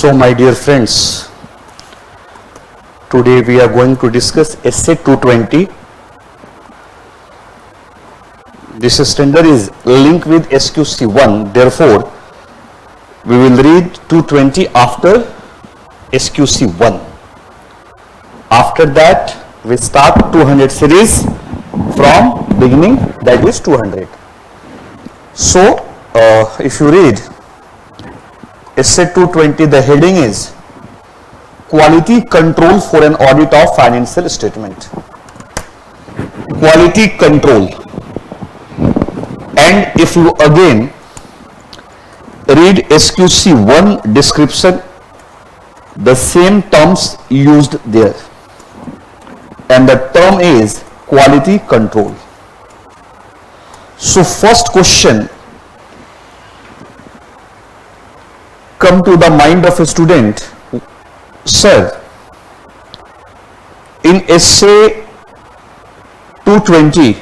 So my dear friends, today we are going to discuss Essay 220. This standard is linked with SQC1, therefore we will read 220 after SQC1. After that we start 200 series from beginning, that is 200. So if you read Essay 220, the heading is Quality Control for an Audit of Financial Statement. Quality Control. And if you again read SQC1 description, the same terms used there, and the term is quality control. So first question come to the mind of a student, sir, in Essay 220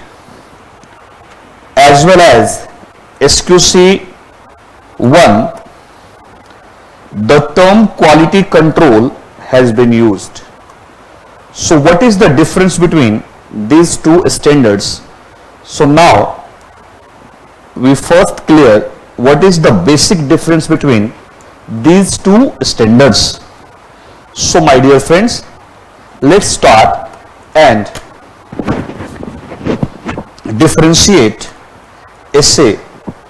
as well as SQC 1, the term quality control has been used. So what is the difference between these two standards? So now we first clear what is the basic difference between these two standards. So my dear friends, let's start and differentiate Essay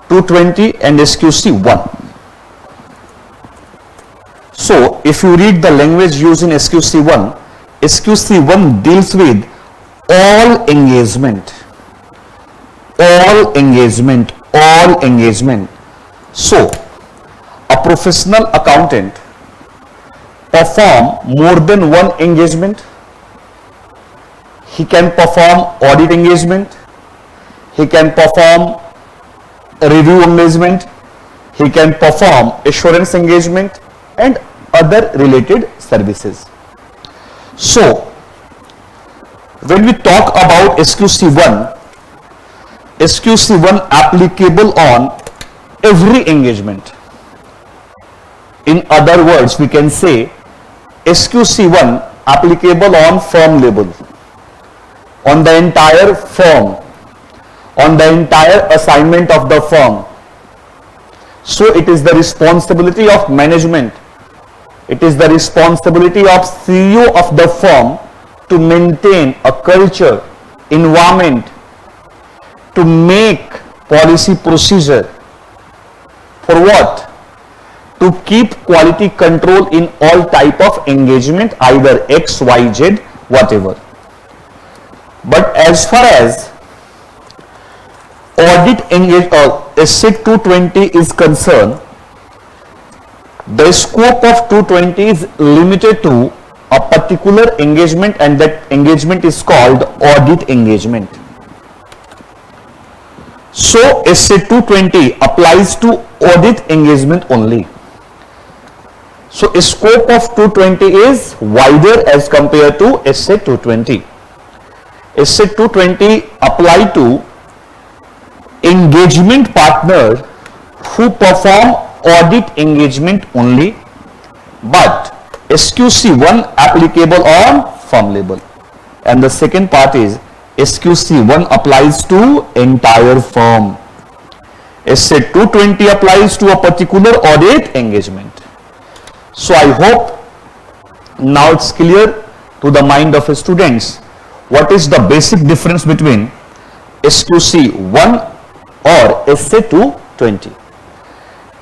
220 and SQC1. So if you read the language used in SQC1, SQC1 deals with all engagement. So a professional accountant perform more than one engagement. He can perform audit engagement, he can perform review engagement, he can perform assurance engagement and other related services. So when we talk about SQC1 applicable on every engagement. In other words, we can say SQC1 applicable on firm level, on the entire firm, on the entire assignment of the firm. So it is the responsibility of management, it is the responsibility of CEO of the firm to maintain a culture, environment, to make policy procedure. For what? To keep quality control in all type of engagement, either X, Y, Z, whatever. But as far as audit Essay 220 is concerned, the scope of 220 is limited to a particular engagement, and that engagement is called audit engagement. So Essay 220 applies to audit engagement only. So scope of 220 is wider as compared to Essay 220. Essay 220 apply to engagement partner who perform audit engagement only, but SQC1 applicable on firm level. And the second part is SQC1 applies to entire firm. Essay 220 applies to a particular audit engagement. So I hope now it's clear to the mind of students what is the basic difference between SQC1 or Essay 220.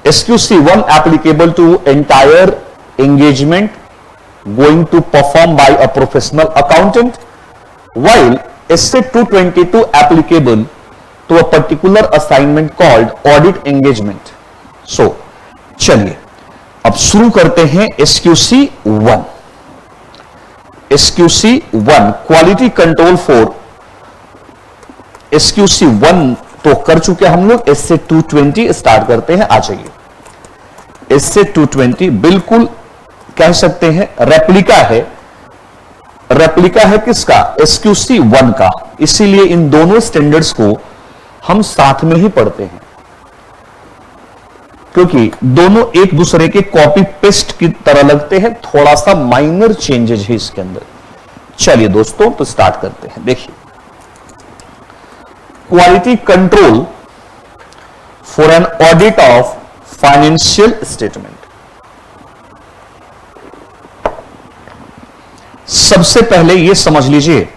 SQC1 applicable to entire engagement going to perform by a professional accountant, while Essay 222 applicable to a particular assignment called audit engagement. So चलिए अब शुरू करते हैं SQC1. SQC1 quality control for SQC1 तो कर चुके हम लोग. Essay 220 स्टार्ट करते हैं. आ जाइए. Essay 220 बिल्कुल कह सकते हैं रेप्लिका है. रेप्लिका है किसका? SQC1 का. इसीलिए इन दोनों स्टैंडर्ड्स को हम साथ में ही पढ़ते हैं. क्योंकि दोनों एक दूसरे के कॉपी पेस्ट की तरह लगते हैं, थोड़ा सा माइनर चेंजेस है इसके अंदर। चलिए दोस्तों तो स्टार्ट करते हैं। देखिए, quality control for an audit of financial statement. सबसे पहले यह समझ लीजिए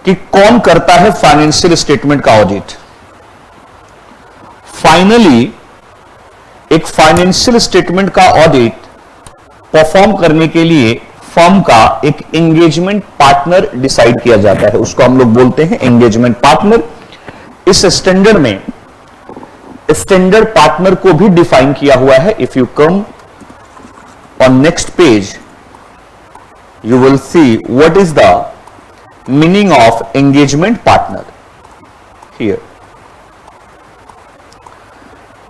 कि कौन करता है फाइनेंशियल स्टेटमेंट का ऑडिट। फाइनली एक फाइनेंशियल स्टेटमेंट का ऑडिट परफॉर्म करने के लिए फर्म का एक एंगेजमेंट पार्टनर डिसाइड किया जाता है, उसको हम लोग बोलते हैं एंगेजमेंट पार्टनर। इस स्टैंडर्ड में स्टैंडर्ड पार्टनर को भी डिफाइन किया हुआ है। If you come on next page you will see what is the meaning of engagement partner here.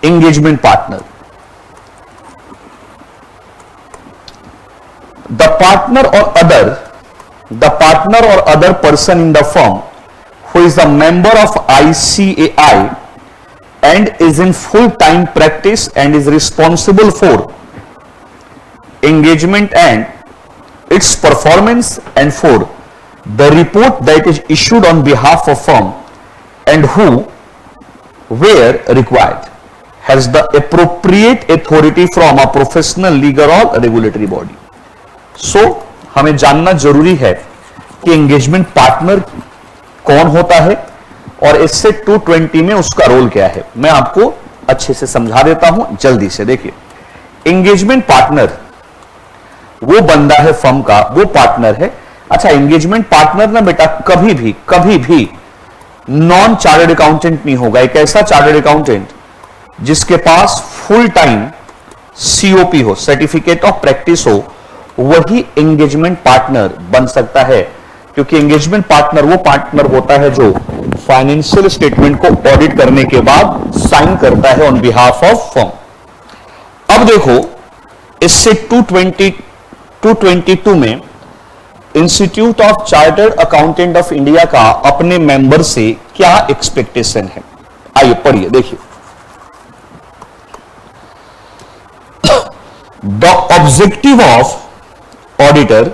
Engagement partner, the partner or other person in the firm who is a member of ICAI and is in full time practice and is responsible for engagement and its performance and for the report that is issued on behalf of firm and who where required has the appropriate authority from a professional legal or regulatory body. So हमें जानना जरूरी है कि engagement partner कौन होता है और इससे 220 में उसका रोल क्या है। मैं आपको अच्छे से समझा देता हूं जल्दी से। देखिए, एंगेजमेंट पार्टनर वो बंदा है फर्म का, वो पार्टनर है। अच्छा, एंगेजमेंट पार्टनर ना बेटा कभी भी नॉन चार्टर्ड अकाउंटेंट नहीं होगा। एक ऐसा चार्टर्ड अकाउंटेंट जिसके पास फुल टाइम सीओपी हो, सर्टिफिकेट ऑफ प्रैक्टिस हो, वही एंगेजमेंट पार्टनर बन सकता है। क्योंकि एंगेजमेंट पार्टनर वो पार्टनर होता है जो फाइनेंशियल स्टेटमेंट को ऑडिट करने के बाद साइन करता है ऑन बिहाफ ऑफ फर्म। अब देखो, इससे 222 में institute of chartered accountant of India का अपने मेंबर से क्या एक्सपेक्टेशन है, आइए पढ़िए। देखिए, द ऑब्जेक्टिव ऑफ ऑडिटर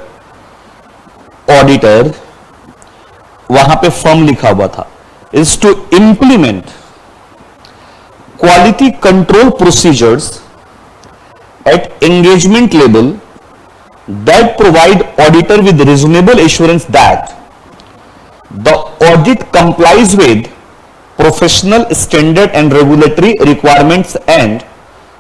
वहां पे फर्म लिखा हुआ था, is to implement quality control procedures at engagement level that provide auditor with reasonable assurance that the audit complies with professional standard and regulatory requirements and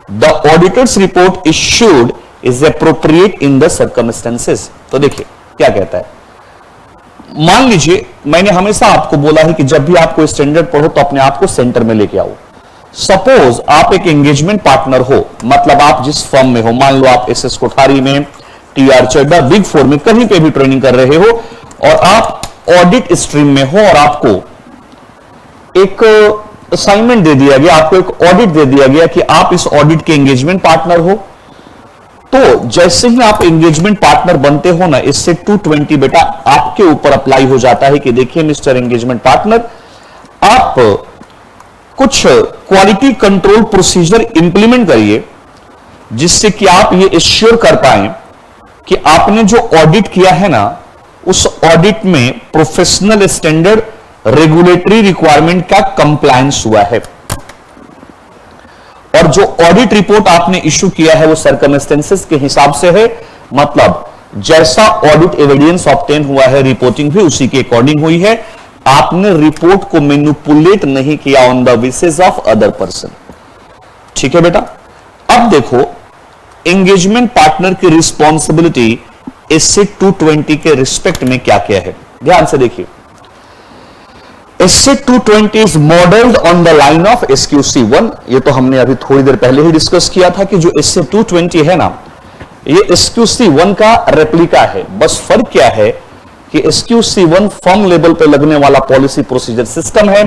the auditor's report issued is appropriate in the circumstances। तो देखिए क्या कहता है। मान लीजिए, मैंने हमेशा आपको बोला है कि जब भी आपको स्टैंडर्ड पढ़ो तो अपने आप को सेंटर में लेके आओ। सपोज आप एक एंगेजमेंट पार्टनर हो, मतलब आप जिस फर्म में हो, मान लो आप एसएस कोठारी में, टीआर चड्डा, बिग फोर में कहीं पे भी ट्रेनिंग कर रहे हो और आप ऑडिट स्ट्रीम में हो और आपको एक असाइनमेंट दे दिया गया, आपको एक ऑडिट दे दिया गया कि आप इस ऑडिट के एंगेजमेंट पार्टनर हो। तो जैसे ही आप एंगेजमेंट पार्टनर बनते हो ना, इससे 220 बेटा आपके ऊपर अप्लाई हो जाता है कि देखिए मिस्टर एंगेजमेंट पार्टनर, आप कुछ क्वालिटी कंट्रोल प्रोसीजर इंप्लीमेंट करिए जिससे कि आप ये एश्योर कर पाए कि आपने जो ऑडिट किया है ना, उस ऑडिट में प्रोफेशनल स्टैंडर्ड, रेगुलेटरी रिक्वायरमेंट का कंप्लायंस हुआ है और जो ऑडिट रिपोर्ट आपने इश्यू किया है वो सर्कमस्टेंसेस के हिसाब से है। मतलब जैसा ऑडिट एविडेंस ऑब्टेन हुआ है, रिपोर्टिंग भी उसी के अकॉर्डिंग हुई है। आपने रिपोर्ट को मैनिपुलेट नहीं किया on the basis of other person. ठीक है बेटा। अब देखो, एंगेजमेंट पार्टनर की रिस्पॉन्सिबिलिटी इससे 220 के रिस्पेक्ट में क्या क्या है, ध्यान से देखिए। इससे 220 is modelled on the line of SQC 1। ये तो हमने अभी थोड़ी देर पहले ही डिस्कस किया था कि जो इससे 220 है ना, ये SQC 1 का रेप्लिका है। बस फर्क क्या है कि SQC 1 फर्म लेवल पे लगने वाला पॉलिसी प्रोसीजर सिस्टम है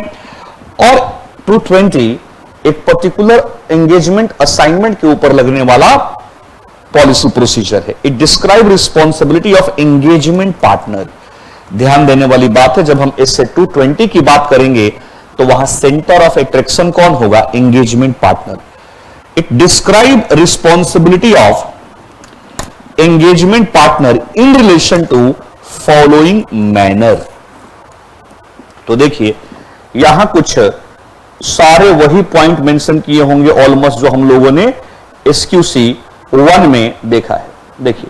और 220 एक पर्टिकुलर एंगेजमेंट असाइनमेंट के ऊपर लगने वाला पॉलिसी प्रोसीजर है। It describe responsibility of engagement partner. ध्यान देने वाली बात है, जब हम इससे 220 की बात करेंगे तो वहां सेंटर ऑफ अट्रैक्शन कौन होगा, engagement partner. It describe responsibility of engagement partner in relation to following manner. तो देखिए यहां कुछ सारे वही पॉइंट मेंशन किए होंगे ऑलमोस्ट जो हम लोगों ने SQC 1 में देखा है। देखिए,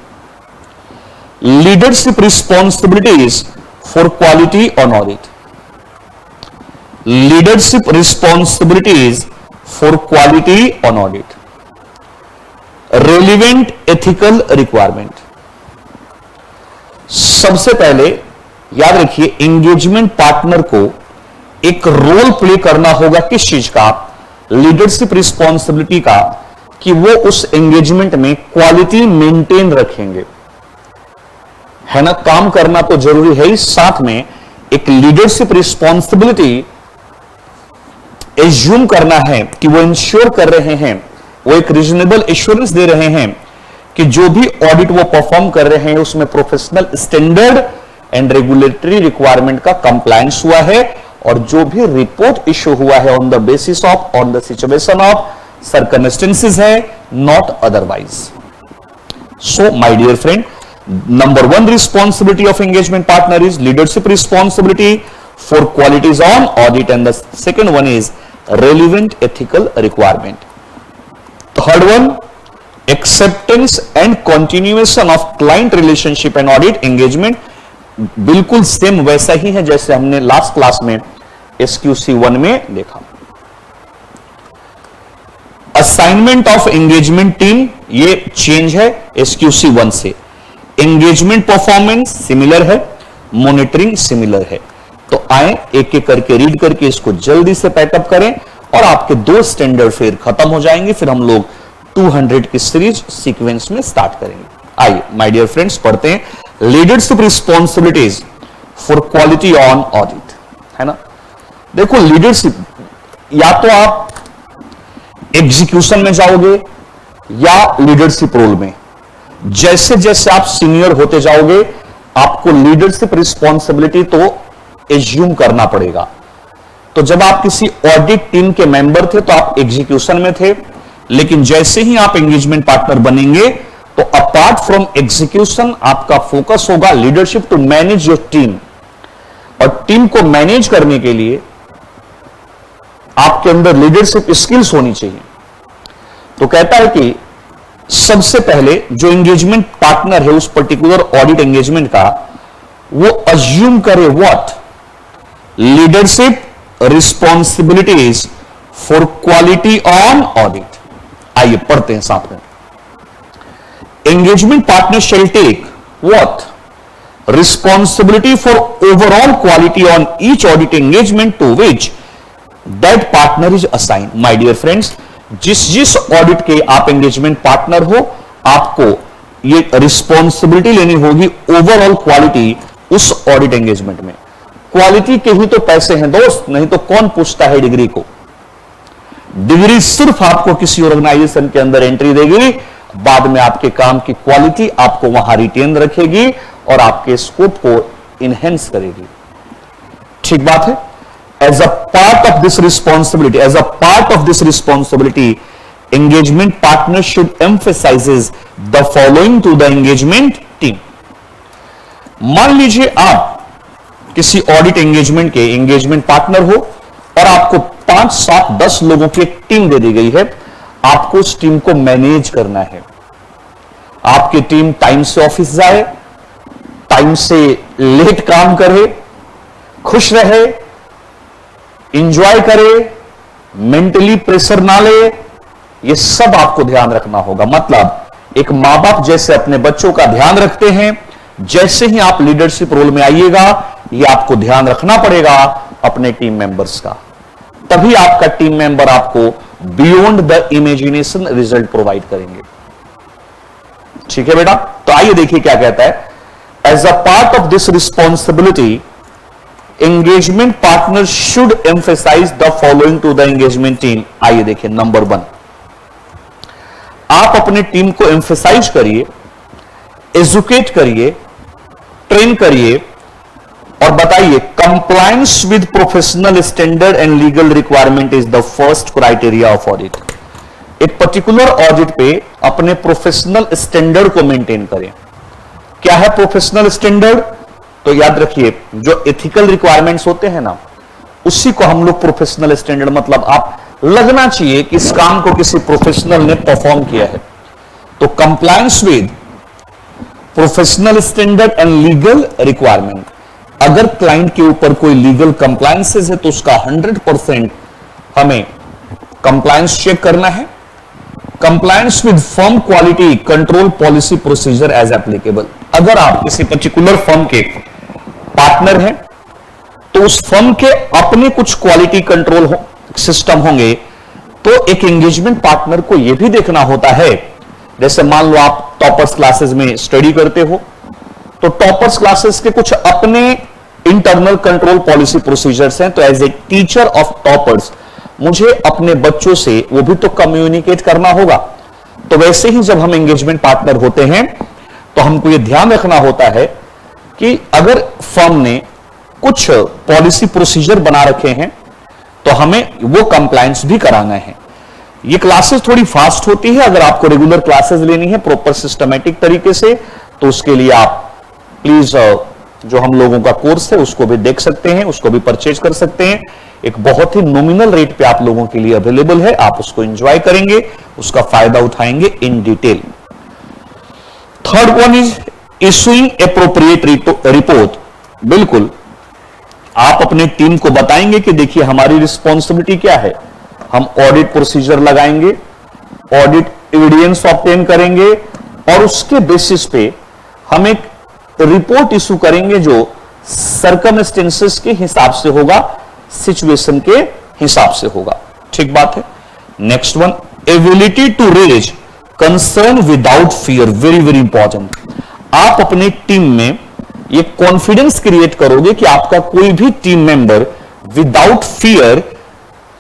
leadership responsibilities for quality on audit, leadership responsibilities for quality on audit, relevant ethical requirement. सबसे पहले याद रखिए एंगेजमेंट पार्टनर को एक रोल प्ले करना होगा किस चीज का, लीडरशिप रिस्पॉन्सिबिलिटी का, कि वो उस एंगेजमेंट में क्वालिटी मेंटेन रखेंगे, है ना। काम करना तो जरूरी है ही, साथ में एक लीडरशिप रिस्पॉन्सिबिलिटी एज्यूम करना है कि वो इंश्योर कर रहे हैं, वो एक रीजनेबल एश्योरेंस दे रहे हैं कि जो भी ऑडिट वो परफॉर्म कर रहे हैं उसमें professional standard and regulatory requirement का कंप्लायंस हुआ है, और जो भी रिपोर्ट इश्यू हुआ है on the basis of, on the situation of circumstances है, not otherwise. So my dear friend, number 1 responsibility of engagement partner is leadership responsibility for qualities on audit, and the second one is relevant ethical requirement. Third one, acceptance and continuation of client relationship and audit engagement. बिल्कुल same वैसा ही है जैसे हमने last class में SQC 1 में देखा। Assignment of engagement team, ये change है SQC 1 से। एंगेजमेंट परफॉर्मेंस सिमिलर है, मॉनिटरिंग सिमिलर है। तो आए एक एक करके रीड करके इसको जल्दी से पैकअप करें और आपके 2 स्टैंडर्ड फिर खत्म हो जाएंगे, फिर हम लोग 200 की सीरीज सीक्वेंस में स्टार्ट करेंगे। आइए माय डियर फ्रेंड्स पढ़ते हैं, leadership responsibilities for quality on audit, है ना। देखो लीडरशिप, या तो आप एग्जीक्यूशन में जाओगे या लीडरशिप रोल में। जैसे जैसे आप सीनियर होते जाओगे आपको लीडरशिप रिस्पॉन्सिबिलिटी तो एज्यूम करना पड़ेगा। तो जब आप किसी ऑडिट टीम के मेंबर थे तो आप एग्जीक्यूशन में थे, लेकिन जैसे ही आप एंगेजमेंट पार्टनर बनेंगे तो अपार्ट फ्रॉम एग्जीक्यूशन आपका फोकस होगा leadership to manage your team. और टीम को मैनेज करने के लिए आपके अंदर लीडरशिप स्किल्स होनी चाहिए। तो कहता है कि सबसे पहले जो एंगेजमेंट पार्टनर है उस पर्टिकुलर ऑडिट एंगेजमेंट का, वो अज्यूम करे what, leadership responsibilities for quality on audit. आइए पढ़ते हैं साथ में। Engagement partner shall take what? Responsibility for overall quality on each audit engagement to which that partner is assigned. My dear friends, जिस audit के आप engagement partner हो, आपको ये रिस्पॉन्सिबिलिटी लेनी होगी ओवरऑल क्वालिटी उस ऑडिट एंगेजमेंट में। क्वालिटी के ही तो पैसे हैं दोस्त, नहीं तो कौन पूछता है डिग्री को। डिग्री सिर्फ आपको किसी ऑर्गेनाइजेशन के अंदर एंट्री देगी, बाद में आपके काम की क्वालिटी आपको वहां रिटेन रखेगी और आपके स्कोप को इनहेंस करेगी। ठीक बात है। As a part of this responsibility engagement partner should emphasises the following to the engagement team. मान लीजिए आप किसी ऑडिट एंगेजमेंट के एंगेजमेंट पार्टनर हो और आपको 5, 7, 10 लोगों की एक टीम दे दी गई है। आपको उस टीम को मैनेज करना है। आपकी टीम टाइम से ऑफिस जाए, टाइम से लेट काम करे, खुश रहे, इंजॉय करे, मेंटली प्रेशर ना ले, ये सब आपको ध्यान रखना होगा। मतलब एक मां बाप जैसे अपने बच्चों का ध्यान रखते हैं, जैसे ही आप लीडरशिप रोल में आइएगा ये आपको ध्यान रखना पड़ेगा अपने टीम मेंबर्स का, तभी आपका टीम मेंबर आपको beyond the imagination result provide करेंगे। ठीक है बेटा। तो आइए देखिए क्या कहता है। As a part of this responsibility engagement partner should emphasise the following to the engagement team. आइए देखिए नंबर 1, आप अपने टीम को एम्फेसाइज करिए, एजुकेट करिए, ट्रेन करिए और बताइए compliance with professional standard and legal requirement is the first criteria of audit. एक पर्टिकुलर ऑडिट पे अपने प्रोफेशनल स्टैंडर्ड को मेंटेन करें। क्या है प्रोफेशनल स्टैंडर्ड? तो याद रखिए, जो एथिकल रिक्वायरमेंट्स होते हैं ना, उसी को हम लोग प्रोफेशनल स्टैंडर्ड, मतलब आप लगना चाहिए कि इस काम को किसी प्रोफेशनल ने परफॉर्म किया है। तो compliance with professional standard and legal requirement, अगर क्लाइंट के ऊपर कोई लीगल कंप्लायंसेस है तो उसका 100% हमें कंप्लायंस चेक करना है। Compliance with firm quality control policy procedure as applicable, अगर आप किसी पर्टिकुलर फर्म के पार्टनर हैं तो उस फर्म के अपने कुछ क्वालिटी कंट्रोल सिस्टम होंगे, तो एक एंगेजमेंट पार्टनर को यह भी देखना होता है, जैसे मान लो आप टॉपर्स क्लासेस में स्टडी करते हो, तो टॉपर्स क्लासेस के कुछ अपने इंटरनल कंट्रोल पॉलिसी प्रोसीजर्स हैं। तो as a teacher of toppers मुझे अपने बच्चों से वो भी तो कम्युनिकेट करना होगा। तो वैसे ही जब हम एंगेजमेंट पार्टनर होते हैं तो हमको ये ध्यान रखना होता है कि अगर फर्म ने कुछ पॉलिसी प्रोसीजर बना रखे हैं तो हमें वो कंप्लायंस भी कराना है। ये क्लासेस थोड़ी फास्ट होती है, अगर आपको रेगुलर क्लासेस लेनी है प्रॉपर सिस्टमैटिक तरीके से, तो उसके लिए आप प्लीज जो हम लोगों का कोर्स है उसको भी देख सकते हैं, उसको भी परचेज कर सकते हैं। एक बहुत ही नॉमिनल रेट पे आप लोगों के लिए अवेलेबल है, आप उसको एंजॉय करेंगे, उसका फायदा उठाएंगे in detail. Third one is issuing appropriate report. बिल्कुल आप अपने टीम को बताएंगे कि देखिए हमारी रिस्पॉन्सिबिलिटी क्या है, हम ऑडिट प्रोसीजर लगाएंगे, ऑडिट एविडेंस ऑब्टेन करेंगे और उसके बेसिस पे हम एक रिपोर्ट इशू करेंगे जो सर्कमस्टेंसेस के हिसाब से होगा, सिचुएशन के हिसाब से होगा। ठीक बात है। Next one, ability to raise concern without fear, very very important. आप अपनी टीम में ये कॉन्फिडेंस क्रिएट करोगे कि आपका कोई भी टीम मेंबर विदाउट फियर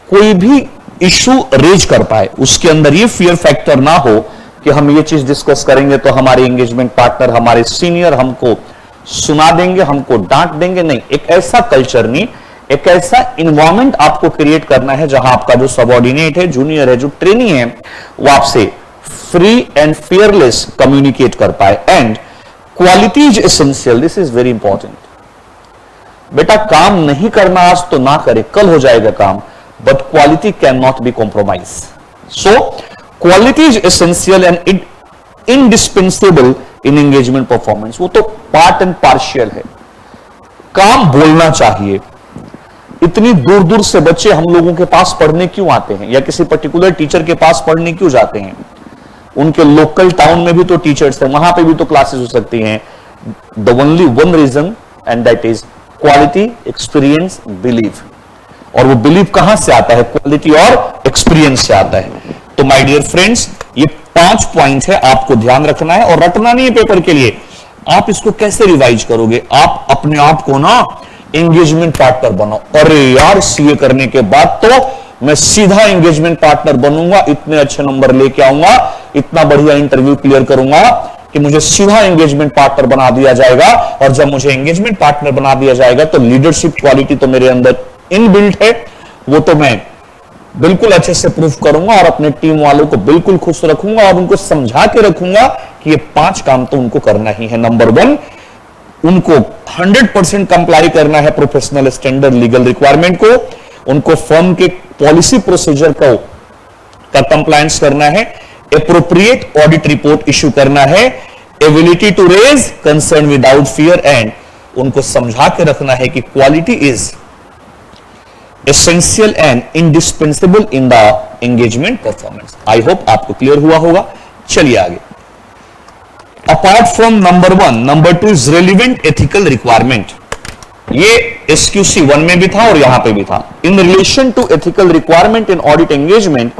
कोई भी इशू रेज कर पाए, उसके अंदर ये फियर फैक्टर ना हो कि हम ये चीज डिस्कस करेंगे तो हमारे एंगेजमेंट पार्टनर, हमारे सीनियर हमको सुना देंगे, हमको डांट देंगे। नहीं, एक ऐसा कल्चर नहीं, एक ऐसा इन्वायरमेंट आपको क्रिएट करना है जहां आपका जो सबऑर्डिनेट है, जूनियर है, जो ट्रेनी है, वो आपसे फ्री एंड फियरलेस कम्युनिकेट कर पाए। And quality is essential, this is very important. बेटा काम नहीं करना आज तो ना करे, कल हो जाएगा काम, but quality can not be compromise. So quality is essential and indispensable in engagement performance. वो तो पार्ट एंड पार्शियल है। काम बोलना चाहिए। इतनी दूर दूर से बच्चे हम लोगों के पास पढ़ने क्यों आते हैं, या किसी पर्टिकुलर टीचर के पास पढ़ने क्यों जाते हैं? उनके लोकल टाउन में भी तो टीचर्स हैं, वहां पे भी तो क्लासेस हो सकती हैं। The only one reason and that is quality, experience, believe. और वो बिलीव कहां से आता है? क्वालिटी और एक्सपीरियंस से आता है। तो माय डियर फ्रेंड्स, ये 5 पॉइंट है, आपको ध्यान रखना है और रटना नहीं है पेपर के लिए। आप इसको कैसे रिवाइज करोगे? आप अपने आप को ना एंगेजमेंट पार्टनर बनाओ। अरे यार, सीए करने के बाद तो मैं सीधा एंगेजमेंट पार्टनर बनूंगा, इतने अच्छे नंबर लेके आऊंगा, इतना बढ़िया इंटरव्यू क्लियर करूंगा कि मुझे सीधा एंगेजमेंट पार्टनर बना दिया जाएगा। और जब मुझे एंगेजमेंट पार्टनर बना दिया जाएगा तो लीडरशिप क्वालिटी तो मेरे अंदर इनबिल्ट है, वो तो मैं बिल्कुल अच्छे से प्रूफ करूंगा और अपने टीम वालों को बिल्कुल खुश रखूंगा और उनको समझा के रखूंगा कि ये 5 काम तो उनको करना ही है। नंबर 1, उनको 100% कंप्लाई करना है प्रोफेशनल स्टैंडर्ड लीगल रिक्वायरमेंट को, उनको फर्म के पॉलिसी प्रोसीजर का कंप्लायंस करना है, एप्रोप्रिएट ऑडिट रिपोर्ट इश्यू करना है, ability to raise concern without fear, and उनको समझा के रखना है कि quality is essential and indispensable in the engagement performance. I hope आपको क्लियर हुआ होगा। चलिए आगे। Apart from number 1, number 2 is relevant ethical requirement. ये SQC 1 में भी था और यहां पे भी था। In relation to ethical requirement in audit engagement,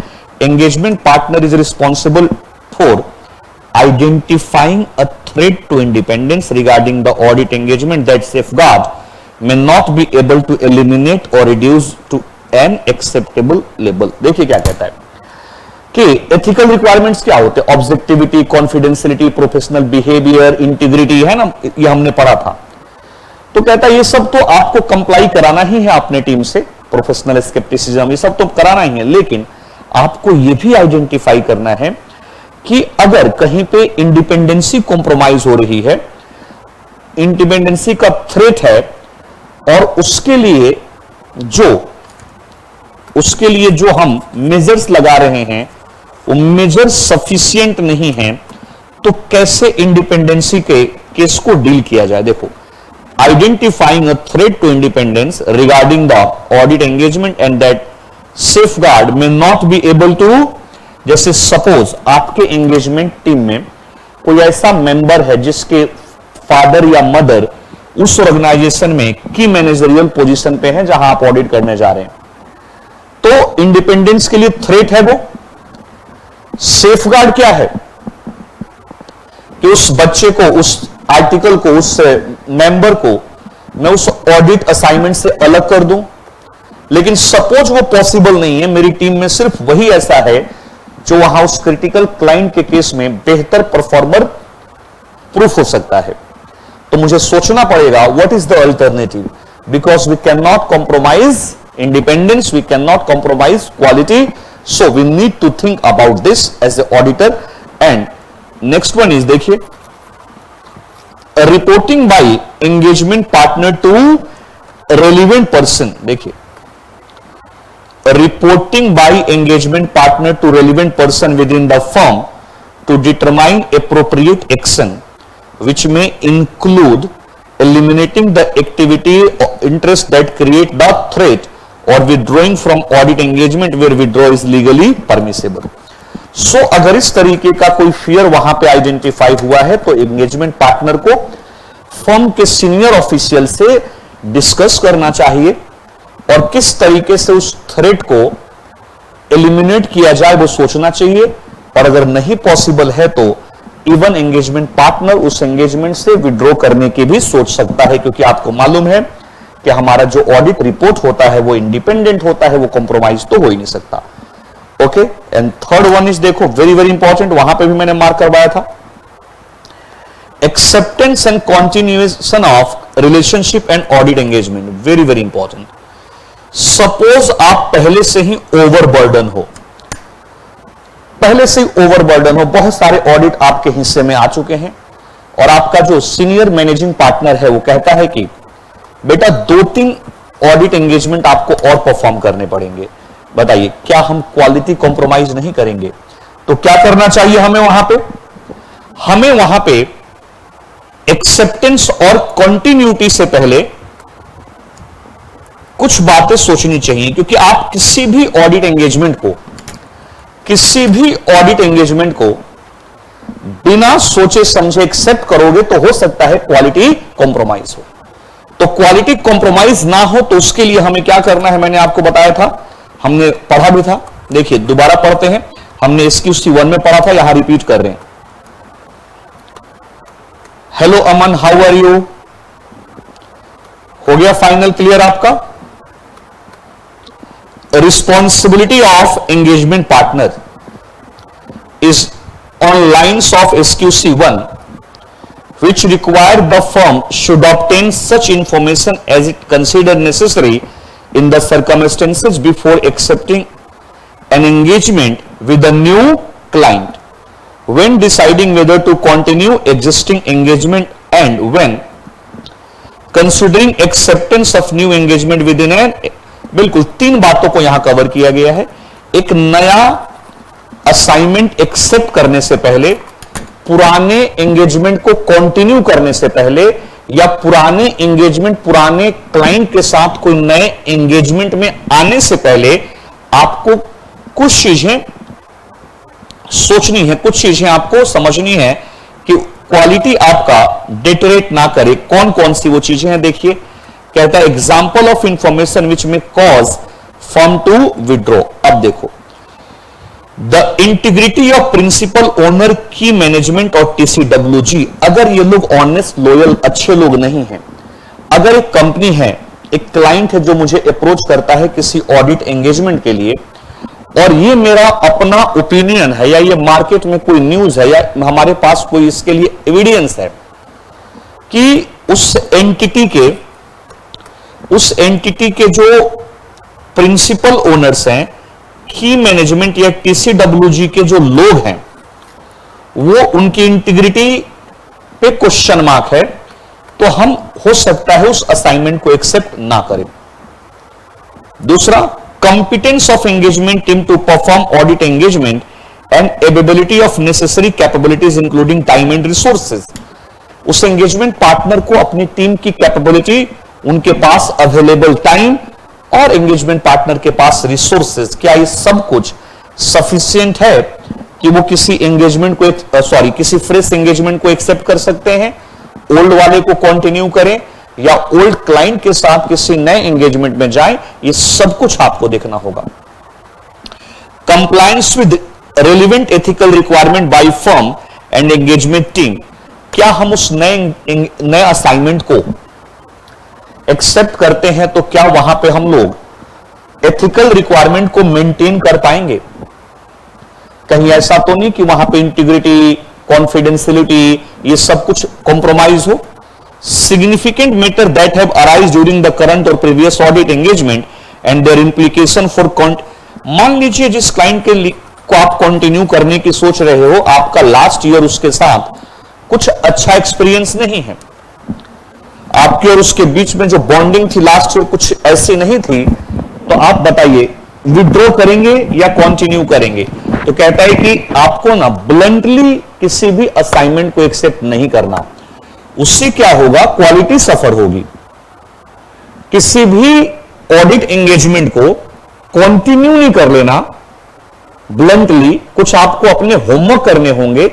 engagement partner is responsible for identifying a threat to independence regarding the audit engagement that safeguard may not be able to eliminate or reduce to an acceptable level। देखिए क्या कहता है कि ethical requirements क्या होते हैं? Objectivity, confidentiality, professional behaviour, integrity, है ना, ये हमने पढ़ा था। तो कहता है ये सब तो आपको कंप्लाई कराना ही है अपने टीम से, प्रोफेशनल स्केप्टिसिज्म, ये सब तो कराना ही है, लेकिन आपको यह भी आइडेंटिफाई करना है कि अगर कहीं पे इंडिपेंडेंसी कॉम्प्रोमाइज हो रही है, इंडिपेंडेंसी का थ्रेट है और उसके लिए जो हम मेजर्स लगा रहे हैं वो मेजर्स सफिशिएंट नहीं है, तो कैसे इंडिपेंडेंसी के केस को डील किया जाए। देखो, identifying a threat to independence regarding the audit engagement and that safeguard may not be able to, जैसे सपोज आपके एंगेजमेंट टीम में कोई ऐसा मेंबर है जिसके फादर या मदर उस ऑर्गेनाइजेशन में की मैनेजरियल पोजीशन पे है जहां आप ऑडिट करने जा रहे हैं, तो इंडिपेंडेंस के लिए थ्रेट है वो। सेफगार्ड क्या है कि उस बच्चे को, उस आर्टिकल को, उस मेंबर को मैं उस ऑडिट असाइनमेंट से अलग कर दूं, लेकिन सपोज वो पॉसिबल नहीं है, मेरी टीम में सिर्फ वही ऐसा है जो वहां उस क्रिटिकल क्लाइंट के केस में बेहतर परफॉर्मर प्रूफ हो सकता है, तो मुझे सोचना पड़ेगा what is the alternative, because we can not compromise independence, we can not compromise quality, so we need to think about this as a auditor. And next one is, देखिए, reporting by engagement partner to relevant person. देखिए, reporting by engagement partner to relevant person within the firm to determine appropriate action, which may include eliminating the activity or interest that create the threat or withdrawing from audit engagement where withdrawal is legally permissible. So अगर इस तरीके का कोई fear वहां पे identify हुआ है तो एंगेजमेंट पार्टनर को फर्म के सीनियर ऑफिशियल से डिस्कस करना चाहिए और किस तरीके से उस थ्रेट को एलिमिनेट किया जाए वो सोचना चाहिए। और अगर नहीं पॉसिबल है तो इवन एंगेजमेंट पार्टनर उस एंगेजमेंट से विड्रॉ करने की भी सोच सकता है, क्योंकि आपको मालूम है कि हमारा जो ऑडिट रिपोर्ट होता है वो इंडिपेंडेंट होता है, वो कॉम्प्रोमाइज तो हो ही नहीं सकता। Okay, and third one is, देखो, वेरी वेरी इंपॉर्टेंट, वहां पे भी मैंने मार्क करवाया था, acceptance and continuation of relationship and audit engagement, very very important. Suppose आप पहले से ही ओवरबर्डन हो, बहुत सारे ऑडिट आपके हिस्से में आ चुके हैं और आपका जो सीनियर मैनेजिंग पार्टनर है वो कहता है कि बेटा 2-3 ऑडिट एंगेजमेंट आपको और परफॉर्म करने पड़ेंगे, बताइए क्या हम क्वालिटी कॉम्प्रोमाइज नहीं करेंगे? तो क्या करना चाहिए हमें वहां पे एक्सेप्टेंस और कंटिन्यूटी से पहले कुछ बातें सोचनी चाहिए, क्योंकि आप किसी भी ऑडिट एंगेजमेंट को बिना सोचे समझे एक्सेप्ट करोगे तो हो सकता है क्वालिटी कॉम्प्रोमाइज हो। तो क्वालिटी कॉम्प्रोमाइज ना हो तो उसके लिए हमें क्या करना है, मैंने आपको बताया था, हमने पढ़ा भी था। देखिए दोबारा पढ़ते हैं, हमने SQC 1 में पढ़ा था, यहां रिपीट कर रहे हैं। Hello Aman, how are you? हो गया फाइनल क्लियर आपका? Responsibility of engagement partner is on lines of SQC 1, which require the firm should obtain such information as it consider necessary in the circumstances before accepting an engagement with a new client, when deciding whether to continue existing engagement, and when considering acceptance of new engagement within an, बिल्कुल 3 बातों को यहां cover किया गया है। एक नया assignment accept करने से पहले, पुराने एंगेजमेंट को कंटिन्यू करने से पहले, या पुराने एंगेजमेंट पुराने क्लाइंट के साथ कोई नए एंगेजमेंट में आने से पहले आपको कुछ चीजें सोचनी है, कुछ चीजें आपको समझनी है कि क्वालिटी आपका डिटेरेट ना करे। कौन कौन सी वो चीजें हैं, देखिए, कहता है एग्जाम्पल ऑफ इंफॉर्मेशन विच में कॉज फर्म टू विड्रॉ। अब देखो, the integrity of principal owner की मैनेजमेंट और TCWG, अगर ये लोग ऑनेस्ट, लॉयल, अच्छे लोग नहीं हैं, अगर एक कंपनी है, एक क्लाइंट है जो मुझे अप्रोच करता है किसी ऑडिट एंगेजमेंट के लिए, और ये मेरा अपना ओपिनियन है या ये मार्केट में कोई न्यूज है या हमारे पास कोई इसके लिए एविडेंस है कि उस एंटिटी के जो प्रिंसिपल ओनर्स हैं की मैनेजमेंट या टीसीडब्ल्यूजी के जो लोग हैं वो उनकी इंटीग्रिटी पे क्वेश्चन मार्क है, तो हम हो सकता है उस असाइनमेंट को एक्सेप्ट ना करें। दूसरा, competence of engagement team to perform audit engagement and ability of necessary capabilities including time and resources. उस एंगेजमेंट पार्टनर को अपनी टीम की कैपेबिलिटी, उनके पास अवेलेबल टाइम और एंगेजमेंट पार्टनर के पास रिसोर्सेज, क्या ये सब कुछ सफिशिएंट है कि वो किसी एंगेजमेंट को किसी फ्रेश एंगेजमेंट को एक्सेप्ट कर सकते हैं, ओल्ड वाले को कंटिन्यू करें या ओल्ड क्लाइंट के साथ किसी नए एंगेजमेंट में जाएं, ये सब कुछ आपको देखना होगा। Compliance with relevant ethical requirement by firm and engagement team, क्या हम उस नए असाइनमेंट को एक्सेप्ट करते हैं तो क्या वहां पे हम लोग एथिकल रिक्वायरमेंट को मेंटेन कर पाएंगे? कहीं ऐसा तो नहीं कि वहां पे इंटीग्रिटी, कॉन्फिडेंशियलिटी, ये सब कुछ कॉम्प्रोमाइज हो। Significant matter that have arise during the current और previous audit engagement and their implication for मान लीजिए जिस क्लाइंट के को आप कंटिन्यू करने की सोच रहे हो, आपका लास्ट ईयर उसके साथ कुछ अच्छा एक्सपीरियंस नहीं है, आपके और उसके बीच में जो बॉन्डिंग थी लास्ट ईयर कुछ ऐसी नहीं थी, तो आप बताइए विड्रॉ करेंगे या कंटिन्यू करेंगे? तो कहता है कि आपको ना ब्लंटली किसी भी असाइनमेंट को एक्सेप्ट नहीं करना। उससे क्या होगा, क्वालिटी सफर होगी। किसी भी ऑडिट एंगेजमेंट को कंटिन्यू नहीं कर लेना ब्लंटली, कुछ आपको अपने होमवर्क करने होंगे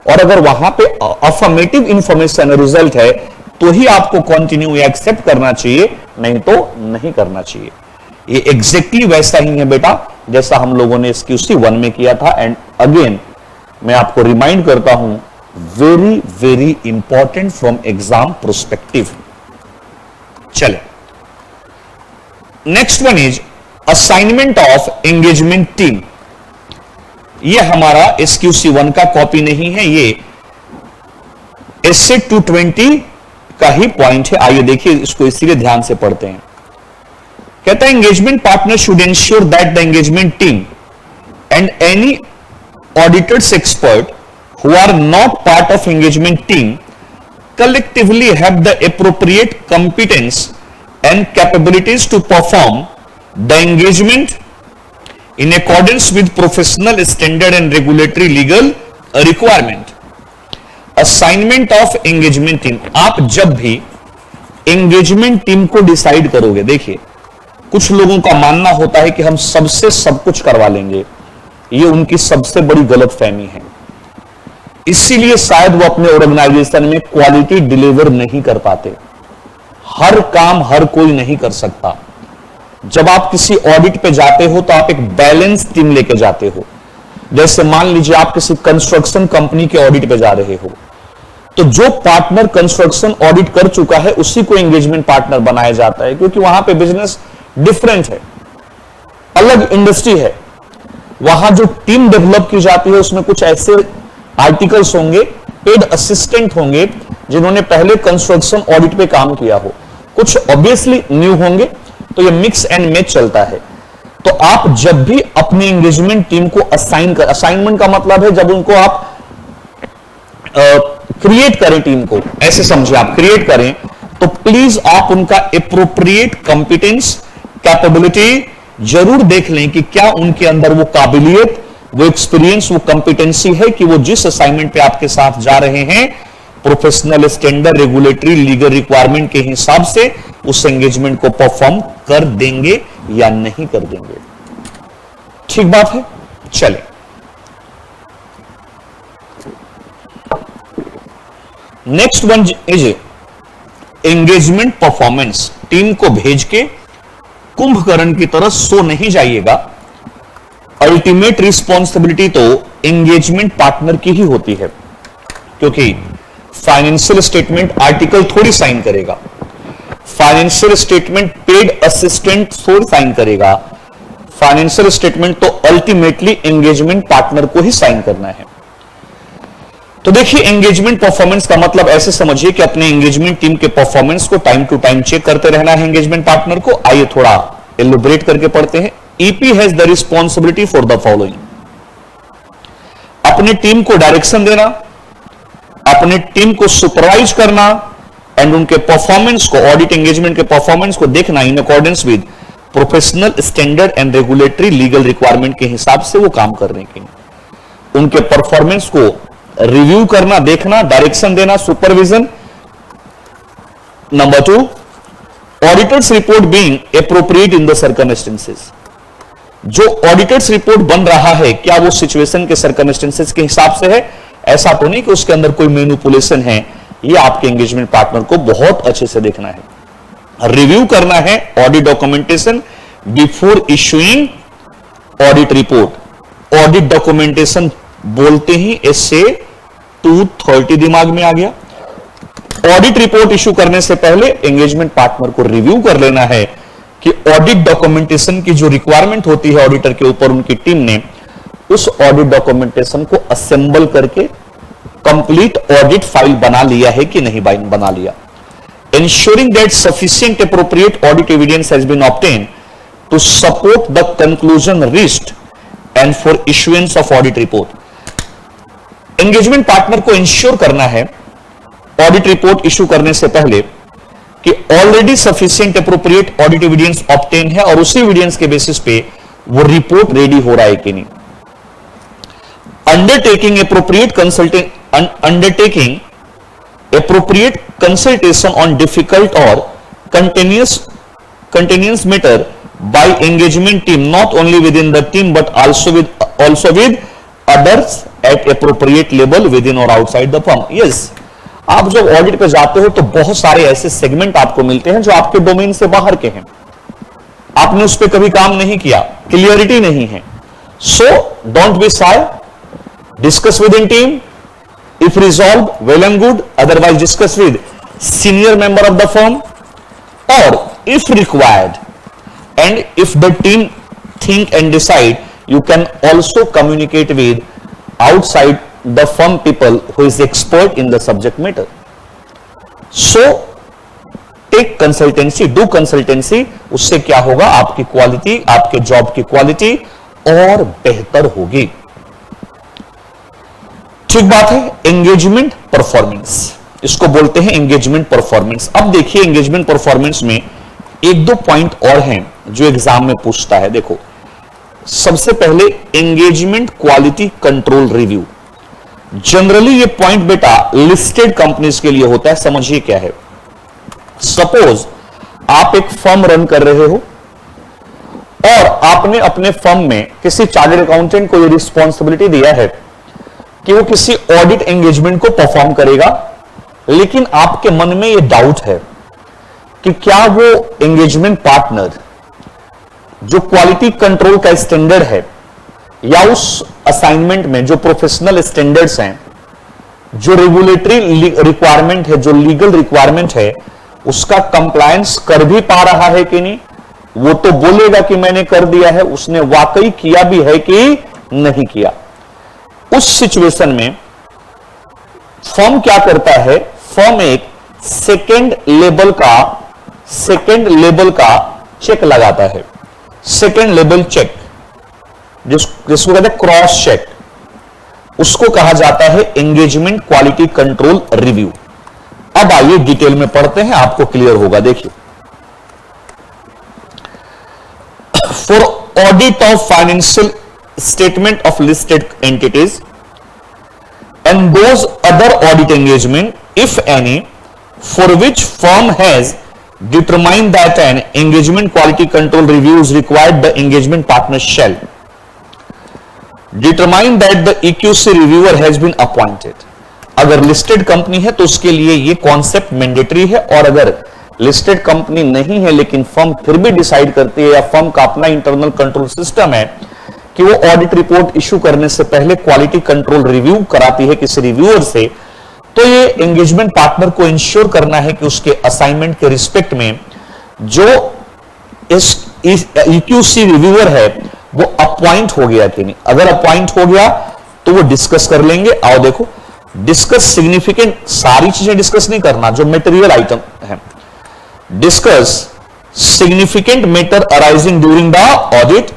और अगर वहां पे अफर्मेटिव इंफॉर्मेशन रिजल्ट है तो ही आपको कंटिन्यू या एक्सेप्ट करना चाहिए, नहीं तो नहीं करना चाहिए। ये एग्जैक्टली वैसा ही है बेटा जैसा हम लोगों ने SQC 1 में किया था। एंड अगेन मैं आपको रिमाइंड करता हूं, very very important from exam prospective. चले, next one is assignment of engagement team. ये हमारा SQC 1 का कॉपी नहीं है, ये Essay 220 का ही पॉइंट है। आइए देखिए इसको, इसीलिए ध्यान से पढ़ते हैं। कहता है engagement partner should ensure that the engagement team and any auditors expert who are not part of engagement team collectively have the appropriate competence and capabilities to perform the engagement in accordance with professional standard and regulatory legal requirement. Assignment of engagement team, आप जब भी engagement team को decide करोगे, देखिए कुछ लोगों का मानना होता है कि हम सबसे सब कुछ करवा लेंगे, ये उनकी सबसे बड़ी गलतफहमी है। इसीलिए शायद वो अपने ऑर्गेनाइजेशन में क्वालिटी डिलीवर नहीं कर पाते। हर काम हर कोई नहीं कर सकता। जब आप किसी ऑडिट पे जाते हो तो आप एक बैलेंस टीम लेके जाते हो। जैसे मान लीजिए आप किसी कंस्ट्रक्शन कंपनी के ऑडिट पे जा रहे हो, तो जो पार्टनर कंस्ट्रक्शन ऑडिट कर चुका है उसी को एंगेजमेंट पार्टनर बनाया जाता है, क्योंकि वहां पे बिजनेस डिफरेंट है, अलग इंडस्ट्री है। वहां जो टीम डेवलप की जाती है उसमें कुछ ऐसे आर्टिकल्स होंगे, पेड असिस्टेंट होंगे जिन्होंने पहले कंस्ट्रक्शन ऑडिट पे काम किया हो, कुछ ऑब्वियसली न्यू होंगे, तो ये मिक्स एंड मैच चलता है। तो आप जब भी अपनी एंगेजमेंट टीम को असाइनमेंट का मतलब है जब उनको आप क्रिएट करें, टीम को ऐसे समझिए, आप क्रिएट करें, तो प्लीज आप उनका एप्रोप्रिएट कॉम्पिटेंस, कैपेबिलिटी जरूर देख लें कि क्या उनके अंदर वो काबिलियत, वो एक्सपीरियंस, वो कॉम्पिटेंसी है कि वो जिस असाइनमेंट पे आपके साथ जा रहे हैं professional standard, regulatory, legal requirement के हिसाब से उस एंगेजमेंट को परफॉर्म कर देंगे या नहीं कर देंगे। ठीक बात है। चले, next one is engagement performance. Team को भेज के कुंभकर्ण की तरह सो नहीं जाइएगा। अल्टीमेट रिस्पॉन्सिबिलिटी तो एंगेजमेंट पार्टनर की ही होती है, क्योंकि फाइनेंशियल स्टेटमेंट आर्टिकल थोड़ी साइन करेगा, फाइनेंशियल स्टेटमेंट पेड असिस्टेंट थोड़ी साइन करेगा, फाइनेंशियल स्टेटमेंट तो अल्टीमेटली एंगेजमेंट पार्टनर को ही साइन करना है। तो देखिए एंगेजमेंट परफॉर्मेंस का मतलब ऐसे समझिए कि अपने एंगेजमेंट टीम के परफॉर्मेंस को टाइम टू टाइम चेक करते रहना है एंगेजमेंट पार्टनर को। आइए थोड़ा एलिब्रेट करके पढ़ते हैं। EP has the responsibility for the following. अपनी टीम को डायरेक्शन देना, अपनी टीम को सुपरवाइज करना एंड उनके परफॉर्मेंस को, ऑडिट एंगेजमेंट के परफॉर्मेंस को देखना in accordance with professional standard and regulatory legal requirement के हिसाब से वो काम करने के, उनके परफॉर्मेंस को रिव्यू करना, देखना, डायरेक्शन देना, supervision. Number 2, auditors report being appropriate in the circumstances. जो ऑडिटर्स रिपोर्ट बन रहा है क्या वो सिचुएशन के सर्कमस्टेंसेस के हिसाब से है? ऐसा तो नहीं कि उसके अंदर कोई मैनिपुलेशन है। ये आपके एंगेजमेंट पार्टनर को बहुत अच्छे से देखना है, रिव्यू करना है audit documentation before issuing audit report. Audit documentation बोलते ही इससे 230 दिमाग में आ गया। ऑडिट रिपोर्ट इशू करने से पहले एंगेजमेंट पार्टनर को रिव्यू कर लेना है कि ऑडिट डॉक्यूमेंटेशन की जो रिक्वायरमेंट होती है ऑडिटर के ऊपर, उनकी टीम ने उस ऑडिट डॉक्यूमेंटेशन को असेंबल करके कंप्लीट ऑडिट फाइल बना लिया है कि नहीं बना लिया। ensuring that sufficient appropriate audit evidence has been obtained to support the conclusion reached and for issuance of audit report। Engagement partner को इंश्योर करना है ऑडिट रिपोर्ट इशू करने से पहले कि already sufficient appropriate audit evidence obtain है और उसी एविडेंस के बेसिस पे वो रिपोर्ट रेडी हो रहा है कि नहीं। Undertaking appropriate consultation on difficult or continuous matter by engagement team, not only within the team but also with others at appropriate level within or outside the firm। yes, आप जब audit पे जाते हो तो बहुत सारे ऐसे सेगमेंट आपको मिलते हैं जो आपके डोमेन से बाहर के हैं, आपने उस पर कभी काम नहीं किया, क्लियरिटी नहीं है। So don't be shy, discuss with in team, if resolved well and good, otherwise discuss with senior member of the firm, or if required and if the team think and decide, you can also communicate with outside the firm people who is expert in the subject matter। so take consultancy, do consultancy, उससे क्या होगा, आपकी quality, आपके job की quality और बेहतर होगी। ठीक बात है। एंगेजमेंट परफॉर्मेंस, इसको बोलते हैं एंगेजमेंट परफॉर्मेंस। अब देखिए एंगेजमेंट परफॉर्मेंस में एक दो पॉइंट और हैं जो एग्जाम में पूछता है। देखो, सबसे पहले engagement quality control review. Generally ये पॉइंट बेटा लिस्टेड कंपनीज के लिए होता है। समझिए क्या है। सपोज आप एक फर्म रन कर रहे हो और आपने अपने फर्म में किसी चार्टर्ड अकाउंटेंट को ये रिस्पॉन्सिबिलिटी दिया है कि वो किसी ऑडिट एंगेजमेंट को परफॉर्म करेगा, लेकिन आपके मन में ये डाउट है कि क्या वो एंगेजमेंट पार्टनर जो क्वालिटी कंट्रोल का स्टैंडर्ड है या उस असाइनमेंट में जो प्रोफेशनल स्टैंडर्ड्स हैं, जो रेगुलेटरी रिक्वायरमेंट है, जो लीगल रिक्वायरमेंट है, उसका कंप्लायंस कर भी पा रहा है कि नहीं। वो तो बोलेगा कि मैंने कर दिया है, उसने वाकई किया भी है कि नहीं किया। उस सिचुएशन में फर्म क्या करता है, फर्म एक सेकेंड लेवल का चेक लगाता है। सेकेंड लेवल चेक जिसको कहते हैं क्रॉस चेक, उसको कहा जाता है एंगेजमेंट क्वालिटी कंट्रोल रिव्यू। अब आइए डिटेल में पढ़ते हैं, आपको क्लियर होगा। देखिए, for audit of financial statement of listed entities and those other audit engagement, if any, for which firm has determined that an engagement quality control review is required, the engagement partner shall determine that the EQC reviewer has been appointed। अगर listed company है तो उसके लिए ये concept mandatory है, और अगर listed company नहीं है लेकिन फर्म फिर भी डिसाइड करती है या फर्म का अपना इंटरनल कंट्रोल सिस्टम है कि वो ऑडिट रिपोर्ट इशू करने से पहले क्वालिटी कंट्रोल रिव्यू कराती है किसी रिव्यूअर से, तो ये एंगेजमेंट पार्टनर को इंश्योर करना है कि उसके असाइनमेंट के रिस्पेक्ट में जो EQC रिव्यूअर है वो अपॉइंट हो गया कि नहीं। अगर अपॉइंट हो गया तो वो डिस्कस कर लेंगे। आओ देखो, डिस्कस सिग्निफिकेंट, सारी चीजें डिस्कस नहीं करना जो मटेरियल आइटम है। Discuss significant matter arising during the audit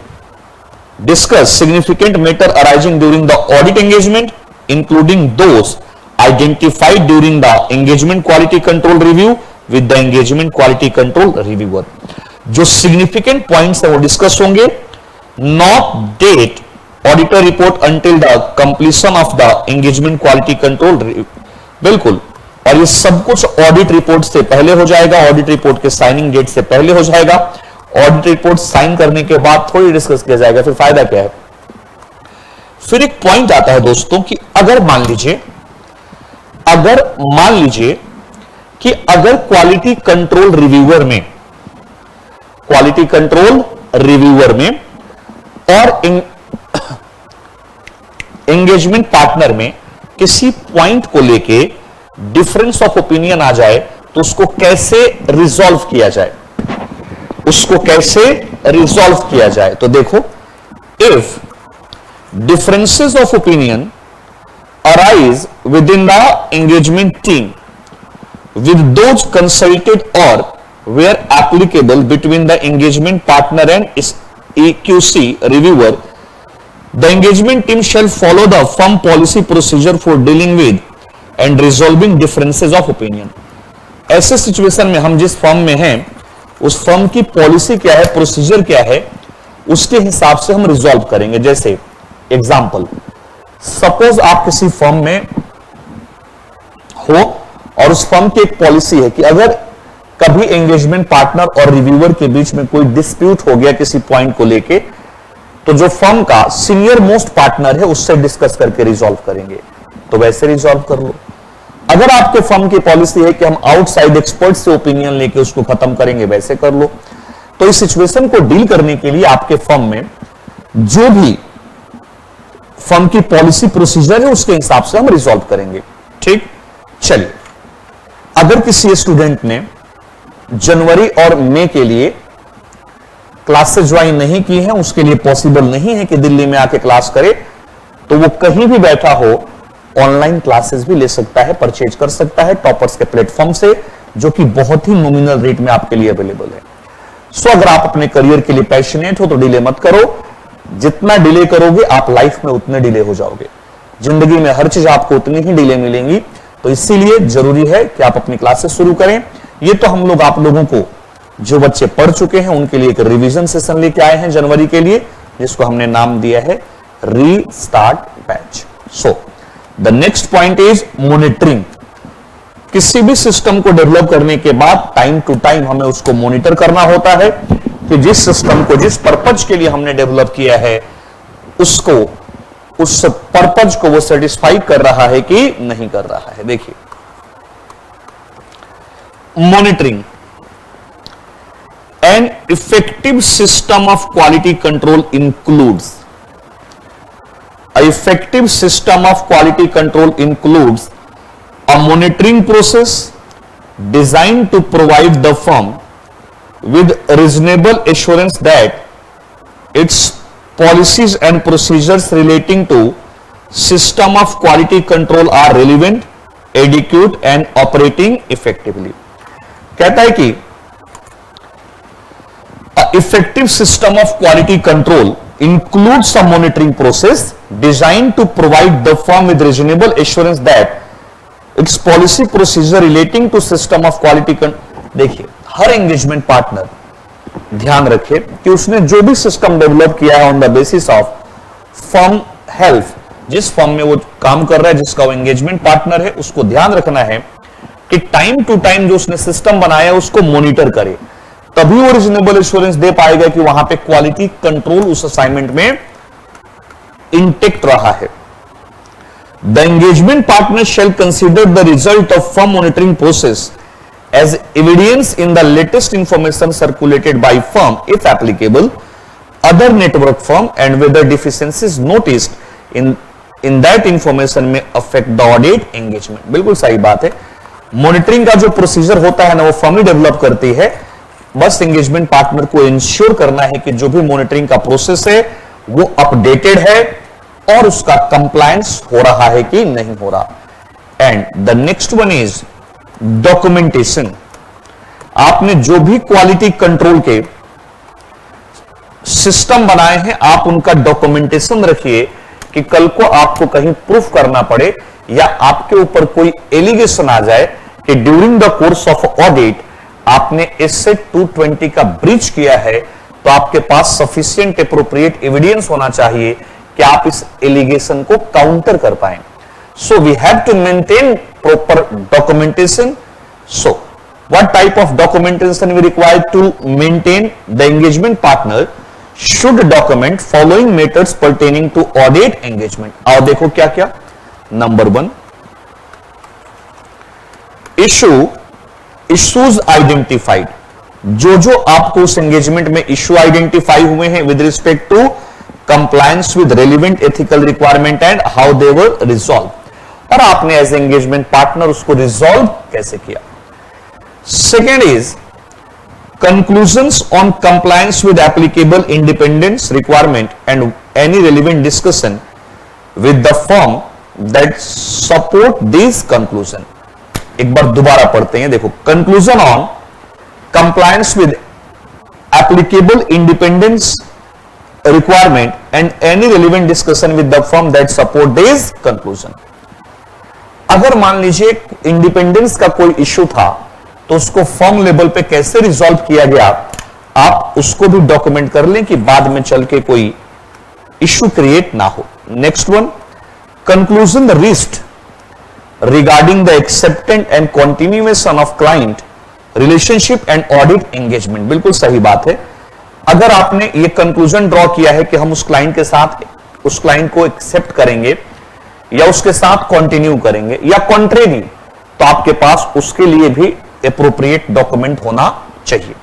discuss significant matter arising during the audit engagement, including those identified during the engagement quality control review with the engagement quality control reviewer. जो significant points है वो discuss होंगे. Not date auditor report until the completion of the engagement quality control review. बिल्कुल, और ये सब कुछ audit report से पहले हो जाएगा, ऑडिट रिपोर्ट के साइनिंग डेट से पहले हो जाएगा. ऑडिट रिपोर्ट साइन करने के बाद थोड़ी डिस्कस किया जाएगा, फिर फायदा क्या है. फिर एक पॉइंट आता है दोस्तों कि अगर मान लीजिए कि अगर क्वालिटी कंट्रोल रिव्यूअर में और एंगेजमेंट पार्टनर में किसी पॉइंट को लेके डिफरेंस ऑफ ओपिनियन आ जाए तो उसको कैसे रिजॉल्व किया जाए. तो देखो, if differences of opinion arise within the engagement team with those consulted or where applicable between the engagement partner and EQC reviewer, the engagement team shall follow the firm policy procedure for dealing with and resolving differences of opinion. ऐसे situation में हम जिस firm में हैं उस firm की policy क्या है, प्रोसीजर क्या है, उसके हिसाब से हम रिजॉल्व करेंगे. जैसे एग्जाम्पल, सपोज आप किसी फर्म में हो और उस फर्म की एक पॉलिसी है कि अगर कभी एंगेजमेंट पार्टनर और रिव्यूअर के बीच में कोई डिस्प्यूट हो गया किसी पॉइंट को लेके, तो जो फर्म का सीनियर मोस्ट पार्टनर है उससे डिस्कस करके रिजॉल्व करेंगे. तो वैसे रिजॉल्व कर लो. अगर आपके फर्म की पॉलिसी है कि हम आउटसाइड एक्सपर्ट से ओपिनियन लेके उसको खत्म करेंगे, वैसे कर लो. तो इस सिचुएशन को डील करने के लिए आपके फर्म में जो भी फर्म की पॉलिसी प्रोसीजर है उसके हिसाब से हम रिजॉल्व करेंगे. ठीक, चलिए. अगर किसी स्टूडेंट ने जनवरी और मई के लिए क्लासेस ज्वाइन नहीं की हैं, उसके लिए पॉसिबल नहीं है कि दिल्ली में आके क्लास करे, तो वो कहीं भी बैठा हो ऑनलाइन क्लासेस भी ले सकता है, परचेज कर सकता है टॉपर्स के प्लेटफॉर्म से, जो कि बहुत ही नॉमिनल रेट में आपके लिए अवेलेबल है. सो अगर आप अपने करियर के लिए पैशनेट हो तो डिले मत करो. जितना डिले करोगे आप लाइफ में उतने डिले हो जाओगे. जिंदगी में हर चीज आपको उतनी ही डिले मिलेंगी. तो इसीलिए जरूरी है कि आप अपनी क्लासेस शुरू करें. ये तो हम लोग आप लोगों को, जो बच्चे पढ़ चुके हैं उनके लिए एक रिवीजन सेशन लेके आए हैं जनवरी के लिए, जिसको हमने नाम दिया है restart batch. So the next point is monitoring. किसी भी सिस्टम को डेवलप करने के बाद टाइम टू टाइम हमें उसको मॉनिटर करना होता है कि जिस सिस्टम को जिस पर्पज के लिए हमने डेवलप किया है उसको, उस पर्पज को वो सेटिस्फाई कर रहा है कि नहीं कर रहा है. देखिए, monitoring. An effective system of quality control includes effective system of quality control includes a monitoring process designed to provide the firm with reasonable assurance that its policies and procedures relating to system of quality control are relevant, adequate and operating effectively. कहता है कि a effective system of quality control includes a monitoring process designed to provide the firm with reasonable assurance that its policy procedure relating to system of quality control. देखिए, हर engagement partner ध्यान रखे कि उसने जो भी सिस्टम डेवलप किया है on the basis of firm health, जिस फर्म में वो काम कर रहा है, जिसका वो एंगेजमेंट पार्टनर है, उसको ध्यान रखना है कि टाइम टू टाइम जो उसने सिस्टम बनाया है उसको मॉनिटर करे. तभी वो रीजनेबल एश्योरेंस दे पाएगा कि वहां पे क्वालिटी कंट्रोल उस असाइनमेंट में इंटेक्ट रहा है. The engagement partner shall consider the result of firm monitoring process as evidence in the latest information circulated by firm if applicable, other network firm and whether deficiencies noticed in that information may affect the audit engagement. बिल्कुल सही बात है. Monitoring का जो procedure होता है ना, वो फर्म ही डेवलप करती है. बस एंगेजमेंट पार्टनर को इंश्योर करना है कि जो भी मॉनिटरिंग का प्रोसेस है वो अपडेटेड है और उसका कंप्लायंस हो रहा है कि नहीं हो रहा. And the next one is documentation. आपने जो भी क्वालिटी कंट्रोल के सिस्टम बनाए हैं, आप उनका डॉक्यूमेंटेशन रखिए कि कल को आपको कहीं प्रूफ करना पड़े या आपके ऊपर कोई एलिगेशन आ जाए कि during the course of audit आपने एसेट 220 का ब्रीच किया है, तो आपके पास सफिशिएंट एप्रोप्रिएट एविडेंस होना चाहिए कि आप इस एलिगेशन को काउंटर कर पाए. So we have to maintain proper documentation. So what type of documentation we require to maintain? The engagement partner should document following matters pertaining to audit engagement. आओ देखो क्या क्या. Number 1, issues identified. जो आपको उस engagement में issue identify हुए हैं with respect to compliance with relevant ethical requirement and how they were resolve, और आपने एज एंगेजमेंट पार्टनर उसको रिजॉल्व कैसे किया. Second is conclusions on compliance with applicable independence requirement and any relevant discussion with the firm that support these conclusion. एक बार दोबारा पढ़ते हैं. देखो, conclusion on compliance with applicable independence requirement and any relevant discussion with the firm that support these conclusion. अगर मान लीजिए independence का कोई इश्यू था तो उसको फर्म लेवल पे कैसे रिजॉल्व किया गया, आप उसको भी डॉक्यूमेंट कर लें कि बाद में चल के कोई इश्यू क्रिएट ना हो. Next one, conclusion reached regarding the acceptance and continuation of client relationship and audit engagement. बिल्कुल सही बात है. अगर आपने ये कंक्लूजन ड्रॉ किया है कि हम उस क्लाइंट के साथ उस क्लाइंट को एक्सेप्ट करेंगे या उसके साथ कंटिन्यू करेंगे या कॉन्ट्रेरी, तो आपके पास उसके लिए भी appropriate document होना चाहिए.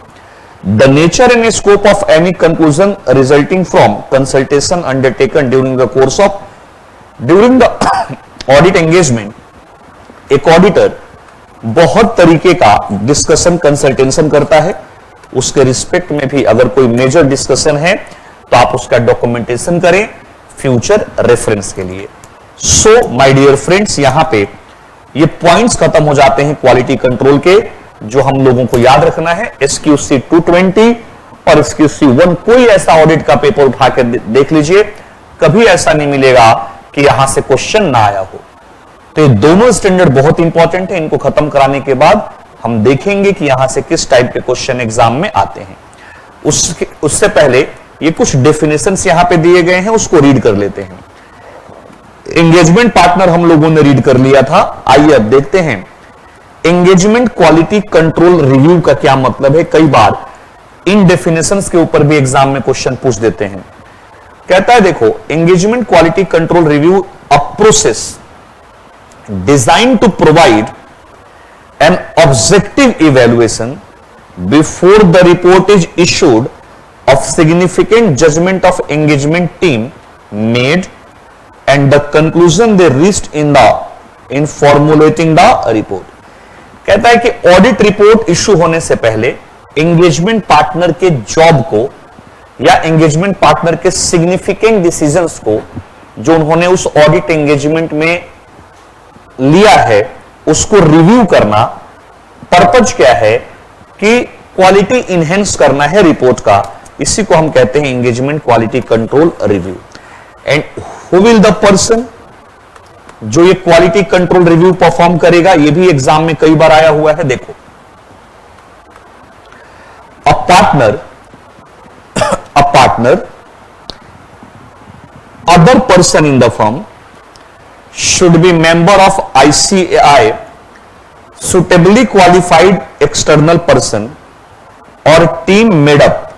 The nature and scope of any conclusion resulting from consultation undertaken during the audit engagement. एक ऑडिटर बहुत तरीके का डिस्कशन कंसल्टेशन करता है. उसके रिस्पेक्ट में भी अगर कोई मेजर डिस्कशन है तो आप उसका डॉक्यूमेंटेशन करें फ्यूचर रेफरेंस के लिए. सो माय डियर फ्रेंड्स, यहां पे ये पॉइंट्स खत्म हो जाते हैं क्वालिटी कंट्रोल के, जो हम लोगों को याद रखना है. SQC 220 और SQC 1, कोई ऐसा ऑडिट का पेपर उठा के देख लीजिए, कभी ऐसा नहीं मिलेगा कि यहां से क्वेश्चन ना आया हो. तो ये दोनों स्टैंडर्ड बहुत इंपॉर्टेंट है. इनको खत्म कराने के बाद हम देखेंगे कि यहां से किस टाइप के क्वेश्चन एग्जाम में आते हैं. उससे पहले ये कुछ डेफिनेशंस यहां पे दिए गए हैं, उसको रीड कर लेते हैं. एंगेजमेंट पार्टनर हम लोगों ने रीड कर लिया था. आइए अब देखते हैं एंगेजमेंट क्वालिटी कंट्रोल रिव्यू का क्या मतलब है. कई बार इन डेफिनेशंस के ऊपर भी एग्जाम में क्वेश्चन पूछ देते हैं. कहता है देखो, engagement quality control review a process design to provide an objective evaluation before the report is issued of significant judgement of engagement team made and the conclusion they reached in formulating the report. कहता है कि audit report issue होने से पहले engagement partner के job को या engagement partner के सिग्निफिकेंट डिसीजंस को जो उन्होंने उस ऑडिट एंगेजमेंट में लिया है उसको रिव्यू करना. पर्पज क्या है कि क्वालिटी इनहेंस करना है रिपोर्ट का. इसी को हम कहते हैं engagement quality control review. And who will the person जो ये क्वालिटी कंट्रोल रिव्यू परफॉर्म करेगा, ये भी एग्जाम में कई बार आया हुआ है. देखो, a partner other person in the firm should be member of ICAI suitably qualified external person or team made up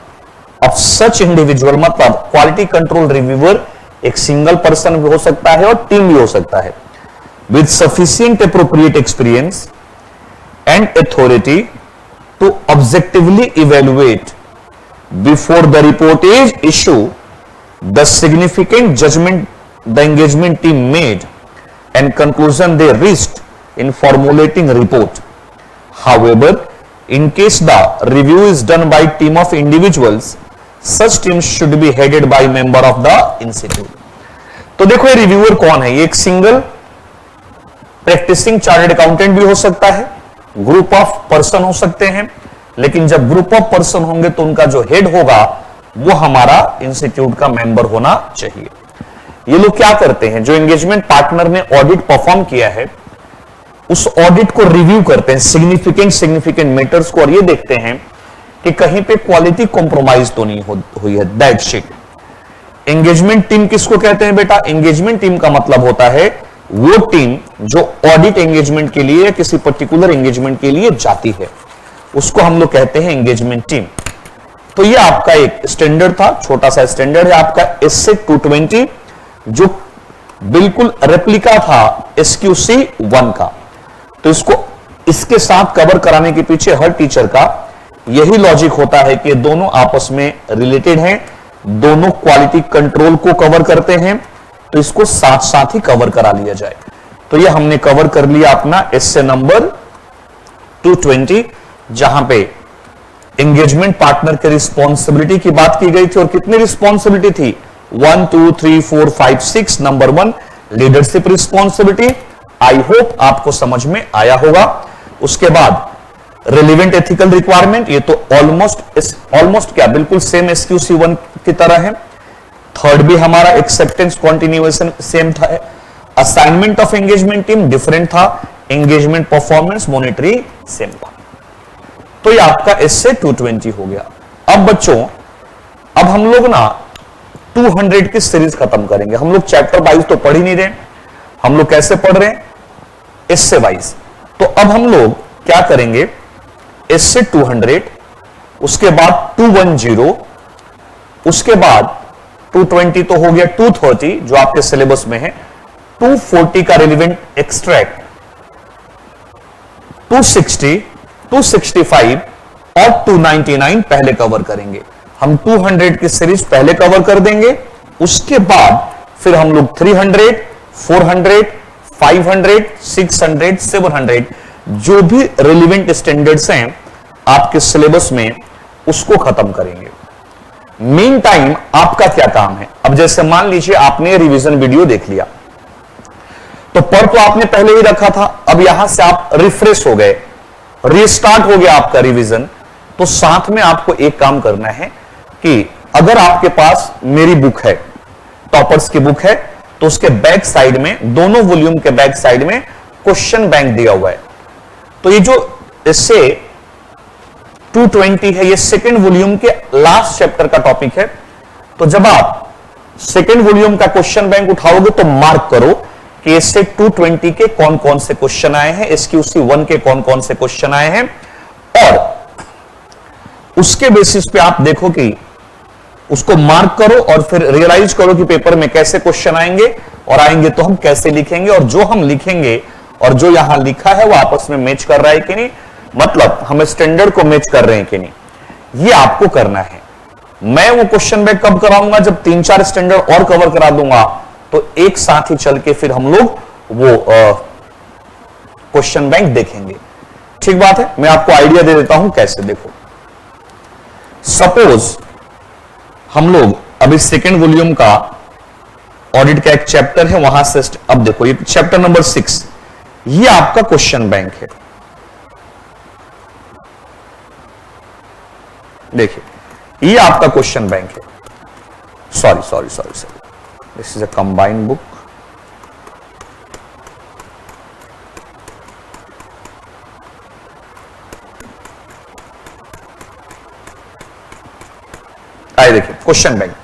of such individual. मतलब क्वालिटी कंट्रोल रिव्यूअर एक सिंगल पर्सन भी हो सकता है और टीम भी हो सकता है, with sufficient appropriate experience and authority to objectively evaluate before the report is issued the significant judgment the engagement team made and conclusion they reached in formulating report. However, in case the review is done by team of individuals, such teams should be headed by member of the institute. तो देखो ये reviewer कौन है. ये एक single practising chartered accountant भी हो सकता है, ग्रुप ऑफ पर्सन हो सकते हैं, लेकिन जब ग्रुप ऑफ पर्सन होंगे तो उनका जो हेड होगा वो हमारा इंस्टीट्यूट का मेंबर होना चाहिए। ये लोग क्या करते हैं, जो एंगेजमेंट पार्टनर ने ऑडिट परफॉर्म किया है उस ऑडिट को रिव्यू करते हैं, सिग्निफिकेंट मैटर्स को, और ये देखते हैं कि कहीं पे क्वालिटी कॉम्प्रोमाइज तो नहीं हुई है। That shit. एंगेजमेंट टीम किसको कहते हैं बेटा? एंगेजमेंट टीम का मतलब होता है वो टीम जो ऑडिट एंगेजमेंट के लिए या किसी पर्टिकुलर एंगेजमेंट के लिए जाती है, उसको हम लोग कहते हैं एंगेजमेंट टीम। तो ये आपका एक स्टैंडर्ड था, छोटा सा स्टैंडर्ड है आपका एससेट 220, जो बिल्कुल रेप्लिका था SQC 1 का। तो इसके साथ कवर कराने के पीछे हर टीचर का यही लॉजिक होता है कि दोनों आपस में रिलेटेड हैं, दोनों क्वालिटी कंट्रोल को कवर करते हैं, तो इसको साथ साथ ही कवर करा लिया जाए। तो ये हमने कवर कर लिया अपना एस्से नंबर 220, जहां पे एंगेजमेंट पार्टनर के रिस्पॉन्सिबिलिटी की बात की गई थी। और कितनी रिस्पॉन्सिबिलिटी थी? 1 2 3 4 5 6। Number 1 leadership responsibility. आई होप आपको समझ में आया होगा। उसके बाद रिलेवेंट एथिकल रिक्वायरमेंट, ये तो ऑलमोस्ट क्या बिल्कुल सेम SQC 1 की तरह है। थर्ड भी हमारा एक्सेप्टेंस कॉन्टिन्यूएशन सेम था। Assignment of engagement team different था, एंगेजमेंट परफॉर्मेंस मॉनिटरी सेम था। तो ये आपका एस्से 220 हो गया। अब बच्चों, अब हम लोग ना 200 की सीरीज खत्म करेंगे। हम लोग चैप्टर वाइज तो पढ़ ही नहीं रहे, हम लोग कैसे पढ़ रहे हैं? एस्से वाइज। तो अब हम लोग क्या करेंगे? एस्से 200, उसके बाद 210, उसके बाद 220 तो हो गया, 230 जो आपके सिलेबस में है, 240 का रिलेवेंट एक्सट्रैक्ट, 260, 265 और 299 पहले कवर करेंगे। हम 200 की सीरीज पहले कवर कर देंगे, उसके बाद फिर हम लोग 300, 400, 500, 600, 700 जो भी रिलेवेंट स्टैंडर्ड्स हैं आपके सिलेबस में, उसको खत्म करेंगे। मेन टाइम आपका क्या काम है? अब जैसे मान लीजिए आपने रिवीजन वीडियो देख लिया, तो पढ़ तो आपने पहले ही रखा था, अब यहां से आप रिफ्रेश हो गए, रीस्टार्ट हो गया आपका रिवीजन। तो साथ में आपको एक काम करना है कि अगर आपके पास मेरी बुक है, टॉपर्स की बुक है, तो उसके बैक साइड में, दोनों वॉल्यूम के बैक साइड में क्वेश्चन बैंक दिया हुआ है। तो ये जो इससे 220 है, ये सेकेंड वॉल्यूम के लास्ट चैप्टर का टॉपिक है। तो जब आप सेकेंड वॉल्यूम का क्वेश्चन बैंक उठाओगे तो मार्क करो कि इससे 220 के कौन कौन से क्वेश्चन आए हैं, SQC 1 के कौन कौन से क्वेश्चन आए हैं, और उसके बेसिस पे आप देखो कि उसको मार्क करो और फिर रियलाइज करो कि पेपर में कैसे क्वेश्चन आएंगे, और आएंगे तो हम कैसे लिखेंगे, और जो हम लिखेंगे और जो यहां लिखा है वो आपस में मैच कर रहा है कि नहीं, मतलब हम स्टैंडर्ड को मैच कर रहे हैं कि नहीं, ये आपको करना है। मैं वो क्वेश्चन बैंक कब कराऊंगा? जब 3-4 स्टैंडर्ड और कवर करा दूंगा, तो एक साथ ही चल के फिर हम लोग वो क्वेश्चन बैंक देखेंगे। ठीक बात है। मैं आपको आइडिया दे देता हूं कैसे। देखो, सपोज हम लोग अभी सेकेंड वॉल्यूम का ऑडिट का एक चैप्टर है, वहां से अब देखो ये चैप्टर नंबर 6, ये आपका क्वेश्चन बैंक है। देखिए, ये आपका क्वेश्चन बैंक है। Sorry, this is a combined book. आइए देखिए क्वेश्चन बैंक।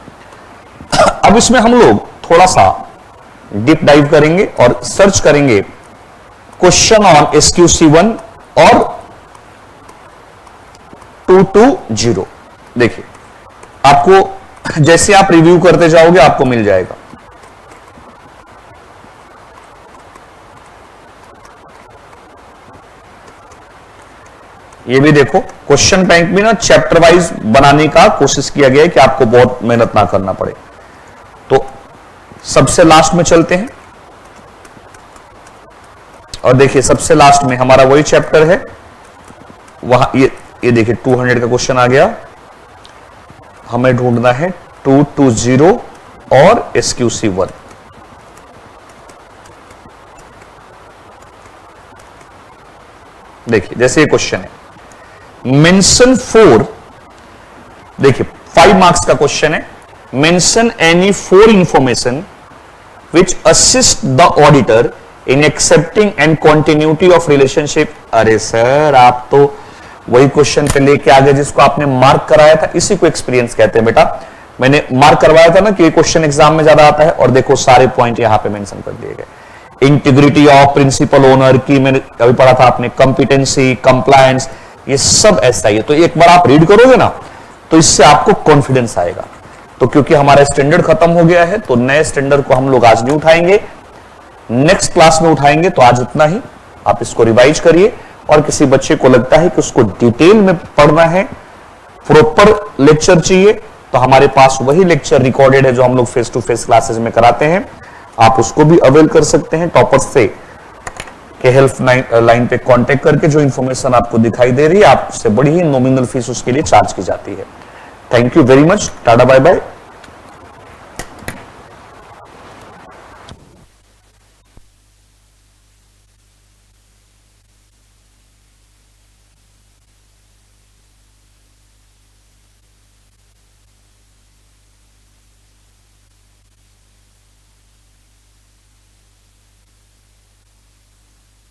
अब इसमें हम लोग थोड़ा सा डीप डाइव करेंगे और सर्च करेंगे क्वेश्चन ऑन SQC 1 और 220। देखिए, आपको जैसे आप रिव्यू करते जाओगे आपको मिल जाएगा। ये भी देखो, क्वेश्चन बैंक में ना चैप्टर वाइज बनाने का कोशिश किया गया है कि आपको बहुत मेहनत ना करना पड़े। तो सबसे लास्ट में चलते हैं और देखिए सबसे लास्ट में हमारा वही चैप्टर है, वहां ये देखिए 200 का क्वेश्चन आ गया। हमें ढूंढना है 220 और SQC 1। देखिए जैसे ये क्वेश्चन है, मेंशन 4, देखिए 5 मार्क्स का क्वेश्चन है। Mention any 4 information which assist the auditor in accepting and continuity of relationship. अरे सर, आप तो वही क्वेश्चन पे लेके आ गए जिसको आपने मार्क कराया था। इसी को एक्सपीरियंस कहते हैं बेटा। मैंने मार्क करवाया था ना कि ये क्वेश्चन एग्जाम में ज्यादा आता है, और देखो सारे पॉइंट यहां पे मेंशन कर दिए गए। इंटीग्रिटी ऑफ प्रिंसिपल ओनर की मैंने अभी पढ़ा था आपने, कॉम्पिटेंसी, कंप्लायंस, ये सब ऐसा ही है। तो एक बार आप रीड करोगे ना तो इससे आपको कॉन्फिडेंस आएगा। तो क्योंकि हमारा स्टैंडर्ड खत्म हो गया है तो नए स्टैंडर्ड को हम लोग आज नहीं उठाएंगे, नेक्स्ट क्लास में उठाएंगे। तो आज इतना ही, आप इसको रिवाइज करिए। और किसी बच्चे को लगता है कि उसको डिटेल में पढ़ना है, प्रॉपर लेक्चर चाहिए, तो हमारे पास वही लेक्चर रिकॉर्डेड है जो हम लोग फेस टू फेस क्लासेस में कराते हैं। आप उसको भी अवेल कर सकते हैं टॉपर्स से के हेल्प लाइन पे कांटेक्ट करके। जो इंफॉर्मेशन आपको दिखाई दे रही है, आपसे बड़ी ही नॉमिनल फीस उसके लिए चार्ज की जाती है। Thank you very much. Tata bye bye.